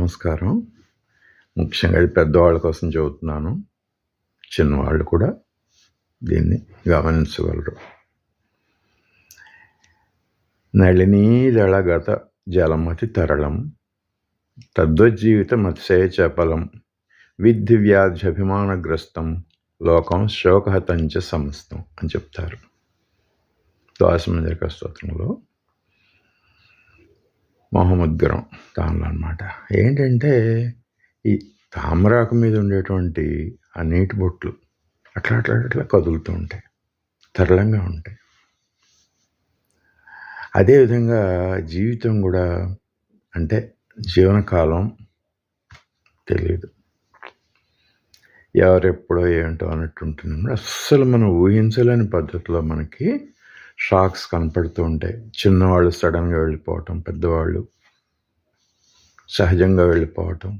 నమస్కారం. ముఖ్యంగా ఇది పెద్దవాళ్ళ కోసం చెబుతున్నాను. చిన్నవాళ్ళు కూడా దీన్ని గమనించగలరు. నళినీదళగత జలమతి తరళం తద్వజ్జీవితమతిశయ చపలం విద్ధి వ్యాధ్యభిమానగ్రస్తం లోకం శోకహతంచ సమస్తం అని చెప్తారు ద్వాదశమంజరిక స్తోత్రంలో. మోహముద్గరం దానిలో అనమాట. ఏంటంటే ఈ తామరాకు మీద ఉండేటువంటి ఆ నీటి బొట్లు అట్లా అట్లా అట్లా కదులుతూ ఉంటాయి, తరళంగా ఉంటాయి. అదేవిధంగా జీవితం కూడా, అంటే జీవనకాలం తెలియదు, ఎవరెప్పుడో ఏంటో అన్నట్టు ఉంటుంది. అస్సలు మనం ఊహించలేని పద్ధతిలో మనకి షాక్స్ కనపడుతూ ఉంటాయి. చిన్నవాళ్ళు సడన్గా వెళ్ళిపోవటం, పెద్దవాళ్ళు సహజంగా వెళ్ళిపోవటం,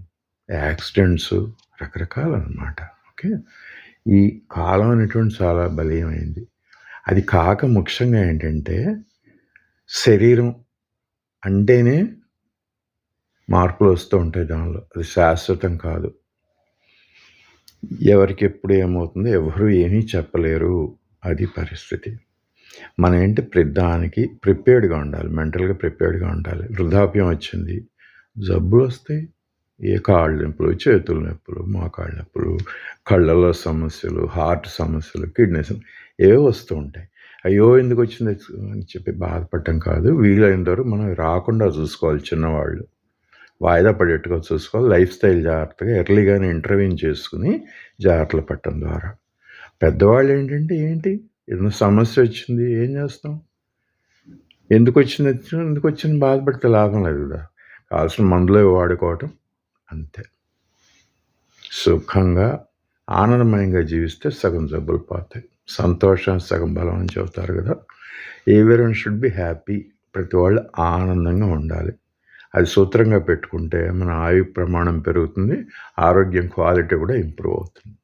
యాక్సిడెంట్స్, రకరకాలన్నమాట. ఓకే, ఈ కాలం అనేటువంటి చాలా బలీయమైంది. అది కాక ముఖ్యంగా ఏంటంటే శరీరం అంటేనే మార్పులు వస్తూ ఉంటాయి దానిలో. అది శాశ్వతం కాదు. ఎవరికి ఎప్పుడు ఏమవుతుందో ఎవరు ఏమీ చెప్పలేరు. అది పరిస్థితి. మనం ఏంటి ప్రతిదానికి ప్రిపేర్డ్గా ఉండాలి, మెంటల్గా ప్రిపేర్డ్గా ఉండాలి. వృద్ధాప్యం వచ్చింది, జబ్బులు వస్తాయి. ఏ కాళ్ళ నొప్పులు, చేతుల నొప్పులు, మోకాళ్ళ నొప్పులు, కళ్ళలో సమస్యలు, హార్ట్ సమస్యలు, కిడ్నీస్ ఏవో వస్తూ ఉంటాయి. అయ్యో ఎందుకు వచ్చింది అని చెప్పి బాధపడటం కాదు. వీలైనంత వరకు మనం రాకుండా చూసుకోవాలి. చిన్నవాళ్ళు వాయిదా పడేట్టుగా చూసుకోవాలి. లైఫ్ స్టైల్ జాగ్రత్తగా ఎర్లీగానే ఇంటర్వ్యూన్ చేసుకుని జాగ్రత్తలు పట్టడం ద్వారా. పెద్దవాళ్ళు ఏంటంటే ఏదైనా సమస్య వచ్చింది, ఏం చేస్తాం? ఎందుకు వచ్చింది బాధపడితే లాభం లేదు కదా. కావాల్సిన మందులో వాడుకోవటం అంతే. సుఖంగా ఆనందమయంగా జీవిస్తే సగం జబ్బులు పోతాయి. సంతోషం సగం బలం అని చెబుతారు కదా. Everyone should be happy. ప్రతి వాళ్ళు ఆనందంగా ఉండాలి. అది సూత్రంగా పెట్టుకుంటే మన ఆయు ప్రమాణం పెరుగుతుంది, ఆరోగ్యం క్వాలిటీ కూడా ఇంప్రూవ్ అవుతుంది.